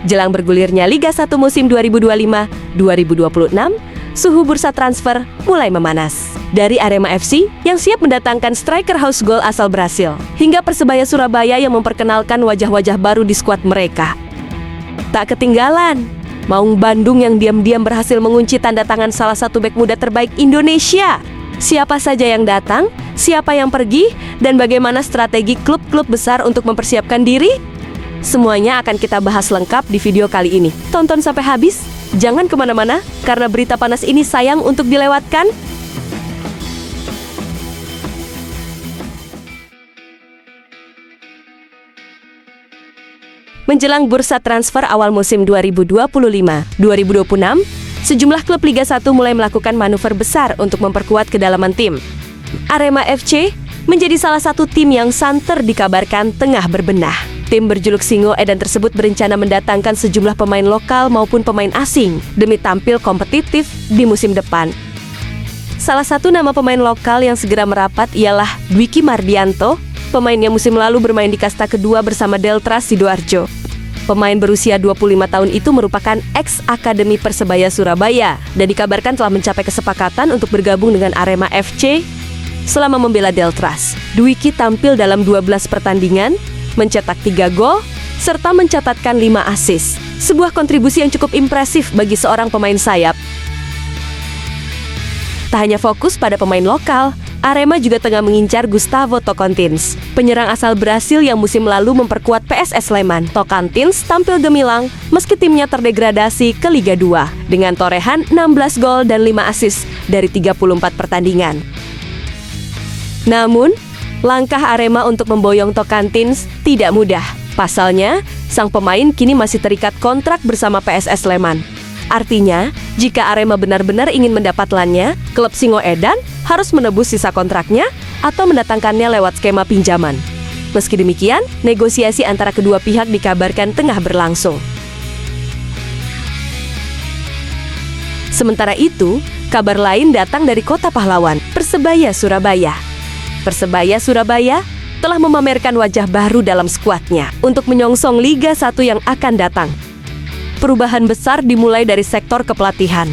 Jelang bergulirnya Liga 1 musim 2025-2026, suhu bursa transfer mulai memanas. Dari Arema FC yang siap mendatangkan striker house goal asal Brasil, hingga Persebaya Surabaya yang memperkenalkan wajah-wajah baru di skuad mereka. Tak ketinggalan, Maung Bandung yang diam-diam berhasil mengunci tanda tangan salah satu bek muda terbaik Indonesia. Siapa saja yang datang, siapa yang pergi, dan bagaimana strategi klub-klub besar untuk mempersiapkan diri? Semuanya akan kita bahas lengkap di video kali ini. Tonton sampai habis, jangan kemana-mana, karena berita panas ini sayang untuk dilewatkan. Menjelang bursa transfer awal musim 2025-2026, sejumlah klub Liga 1 mulai melakukan manuver besar untuk memperkuat kedalaman tim. Arema FC menjadi salah satu tim yang santer dikabarkan tengah berbenah. Tim berjuluk Singo Edan tersebut berencana mendatangkan sejumlah pemain lokal maupun pemain asing demi tampil kompetitif di musim depan. Salah satu nama pemain lokal yang segera merapat ialah Dwiki Mardianto, pemain yang musim lalu bermain di kasta kedua bersama Delta Sidoarjo. Pemain berusia 25 tahun itu merupakan ex-akademi Persebaya Surabaya dan dikabarkan telah mencapai kesepakatan untuk bergabung dengan Arema FC selama membela Deltras. Dwiki tampil dalam 12 pertandingan, mencetak 3 gol, serta mencatatkan 5 assist. Sebuah kontribusi yang cukup impresif bagi seorang pemain sayap. Tak hanya fokus pada pemain lokal, Arema juga tengah mengincar Gustavo Tocantins, penyerang asal Brasil yang musim lalu memperkuat PSS Sleman. Tocantins tampil gemilang meski timnya terdegradasi ke Liga 2 dengan torehan 16 gol dan 5 assist dari 34 pertandingan. Namun, langkah Arema untuk memboyong Tocantins tidak mudah. Pasalnya, sang pemain kini masih terikat kontrak bersama PSS Sleman. Artinya, jika Arema benar-benar ingin mendapatkannya, klub Singo Edan harus menebus sisa kontraknya atau mendatangkannya lewat skema pinjaman. Meski demikian, negosiasi antara kedua pihak dikabarkan tengah berlangsung. Sementara itu, kabar lain datang dari kota pahlawan, Persebaya Surabaya. Persebaya Surabaya telah memamerkan wajah baru dalam skuadnya untuk menyongsong Liga 1 yang akan datang. Perubahan besar dimulai dari sektor kepelatihan,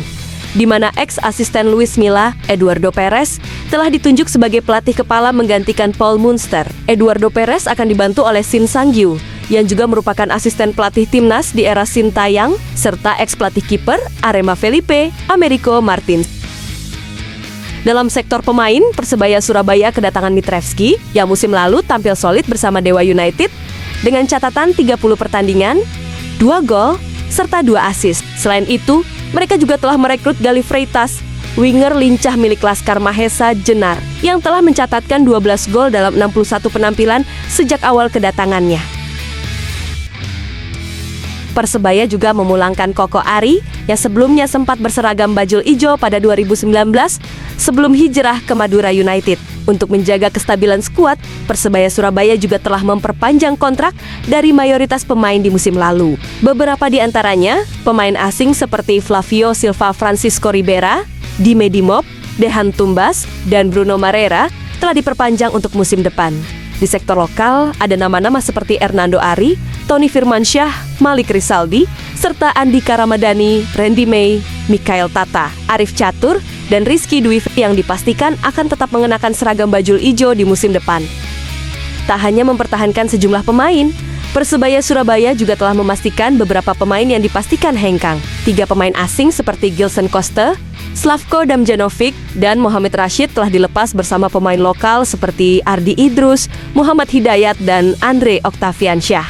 di mana ex-asisten Luis Milla, Eduardo Perez, telah ditunjuk sebagai pelatih kepala menggantikan Paul Munster. Eduardo Perez akan dibantu oleh Shin Sang-gyu, yang juga merupakan asisten pelatih timnas di era Sintayong, serta ex-pelatih kiper Arema Felipe Americo Martins. Dalam sektor pemain, Persebaya Surabaya kedatangan Mitrevski, yang musim lalu tampil solid bersama Dewa United, dengan catatan 30 pertandingan, 2 gol, serta 2 assist. Selain itu, mereka juga telah merekrut Galih Freitas, winger lincah milik Laskar Mahesa Jenar, yang telah mencatatkan 12 gol dalam 61 penampilan sejak awal kedatangannya. Persebaya juga memulangkan Koko Ari yang sebelumnya sempat berseragam bajul ijo pada 2019 sebelum hijrah ke Madura United. Untuk menjaga kestabilan skuad, Persebaya Surabaya juga telah memperpanjang kontrak dari mayoritas pemain di musim lalu. Beberapa di antaranya, pemain asing seperti Flavio Silva Francisco Ribera, Dime Dimop, Dehan Tumbas, dan Bruno Marrera telah diperpanjang untuk musim depan. Di sektor lokal, ada nama-nama seperti Hernando Ari, Tony Firmansyah, Malik Rizaldi, serta Andika Ramadhani, Randy May, Mikael Tata, Arif Catur, dan Rizky Dwi yang dipastikan akan tetap mengenakan seragam bajul ijo di musim depan. Tak hanya mempertahankan sejumlah pemain, Persebaya Surabaya juga telah memastikan beberapa pemain yang dipastikan hengkang. 3 pemain asing seperti Gilson Koste, Slavko Damjanovic, dan Mohamed Rashid telah dilepas bersama pemain lokal seperti Ardi Idrus, Muhammad Hidayat, dan Andre Octaviansyah.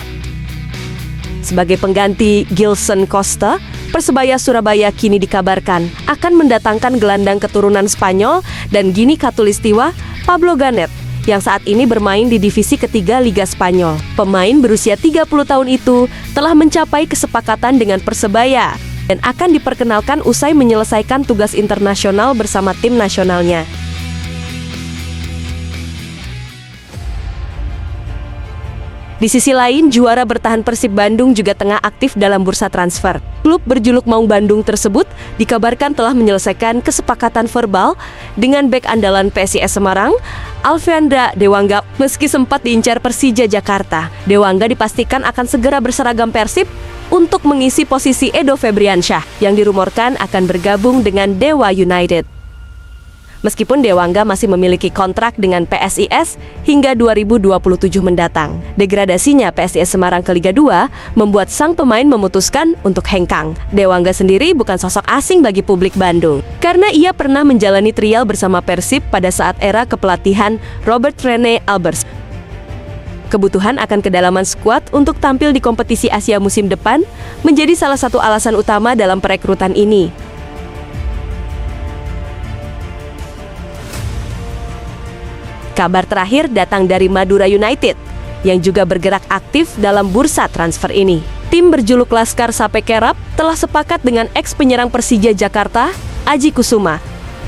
Sebagai pengganti Gilson Koste, Persebaya Surabaya kini dikabarkan akan mendatangkan gelandang keturunan Spanyol dan Gini Katulistiwa, Pablo Ganet, yang saat ini bermain di divisi ketiga Liga Spanyol. Pemain berusia 30 tahun itu telah mencapai kesepakatan dengan Persebaya dan akan diperkenalkan usai menyelesaikan tugas internasional bersama tim nasionalnya. Di sisi lain, juara bertahan Persib Bandung juga tengah aktif dalam bursa transfer. Klub berjuluk Maung Bandung tersebut dikabarkan telah menyelesaikan kesepakatan verbal dengan bek andalan PSIS Semarang, Alfeandra Dewangga. Meski sempat diincar Persija Jakarta, Dewangga dipastikan akan segera berseragam Persib untuk mengisi posisi Edo Febriansyah yang dirumorkan akan bergabung dengan Dewa United. Meskipun Dewangga masih memiliki kontrak dengan PSIS hingga 2027 mendatang, degradasinya PSIS Semarang ke Liga 2 membuat sang pemain memutuskan untuk hengkang. Dewangga sendiri bukan sosok asing bagi publik Bandung, karena ia pernah menjalani trial bersama Persib pada saat era kepelatihan Robert Rene Albers. Kebutuhan akan kedalaman skuad untuk tampil di kompetisi Asia musim depan menjadi salah satu alasan utama dalam perekrutan ini. Kabar terakhir datang dari Madura United, yang juga bergerak aktif dalam bursa transfer ini. Tim berjuluk Laskar Sape Kerap telah sepakat dengan eks penyerang Persija Jakarta, Aji Kusuma.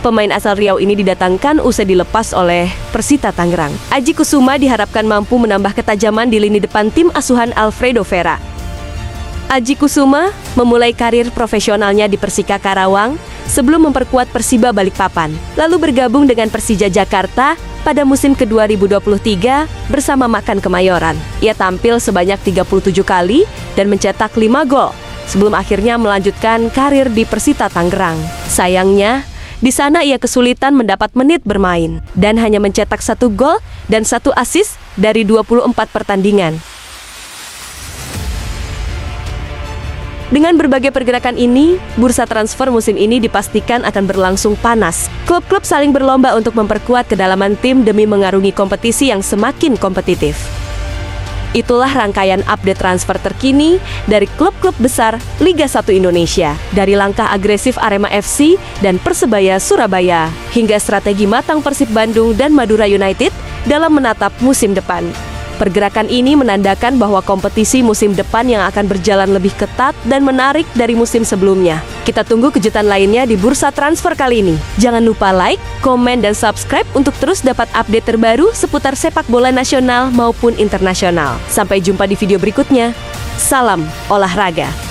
Pemain asal Riau ini didatangkan usai dilepas oleh Persita Tangerang. Aji Kusuma diharapkan mampu menambah ketajaman di lini depan tim asuhan Alfredo Vera. Aji Kusuma memulai karir profesionalnya di Persika Karawang sebelum memperkuat Persiba Balikpapan, lalu bergabung dengan Persija Jakarta pada musim ke-2023 bersama Makan Kemayoran. Ia tampil sebanyak 37 kali dan mencetak 5 gol sebelum akhirnya melanjutkan karir di Persita Tangerang. Sayangnya, di sana ia kesulitan mendapat menit bermain dan hanya mencetak 1 gol dan 1 assist dari 24 pertandingan. Dengan berbagai pergerakan ini, bursa transfer musim ini dipastikan akan berlangsung panas. Klub-klub saling berlomba untuk memperkuat kedalaman tim demi mengarungi kompetisi yang semakin kompetitif. Itulah rangkaian update transfer terkini dari klub-klub besar Liga 1 Indonesia. Dari langkah agresif Arema FC dan Persebaya Surabaya, hingga strategi matang Persib Bandung dan Madura United dalam menatap musim depan. Pergerakan ini menandakan bahwa kompetisi musim depan yang akan berjalan lebih ketat dan menarik dari musim sebelumnya. Kita tunggu kejutan lainnya di bursa transfer kali ini. Jangan lupa like, komen, dan subscribe untuk terus dapat update terbaru seputar sepak bola nasional maupun internasional. Sampai jumpa di video berikutnya. Salam olahraga.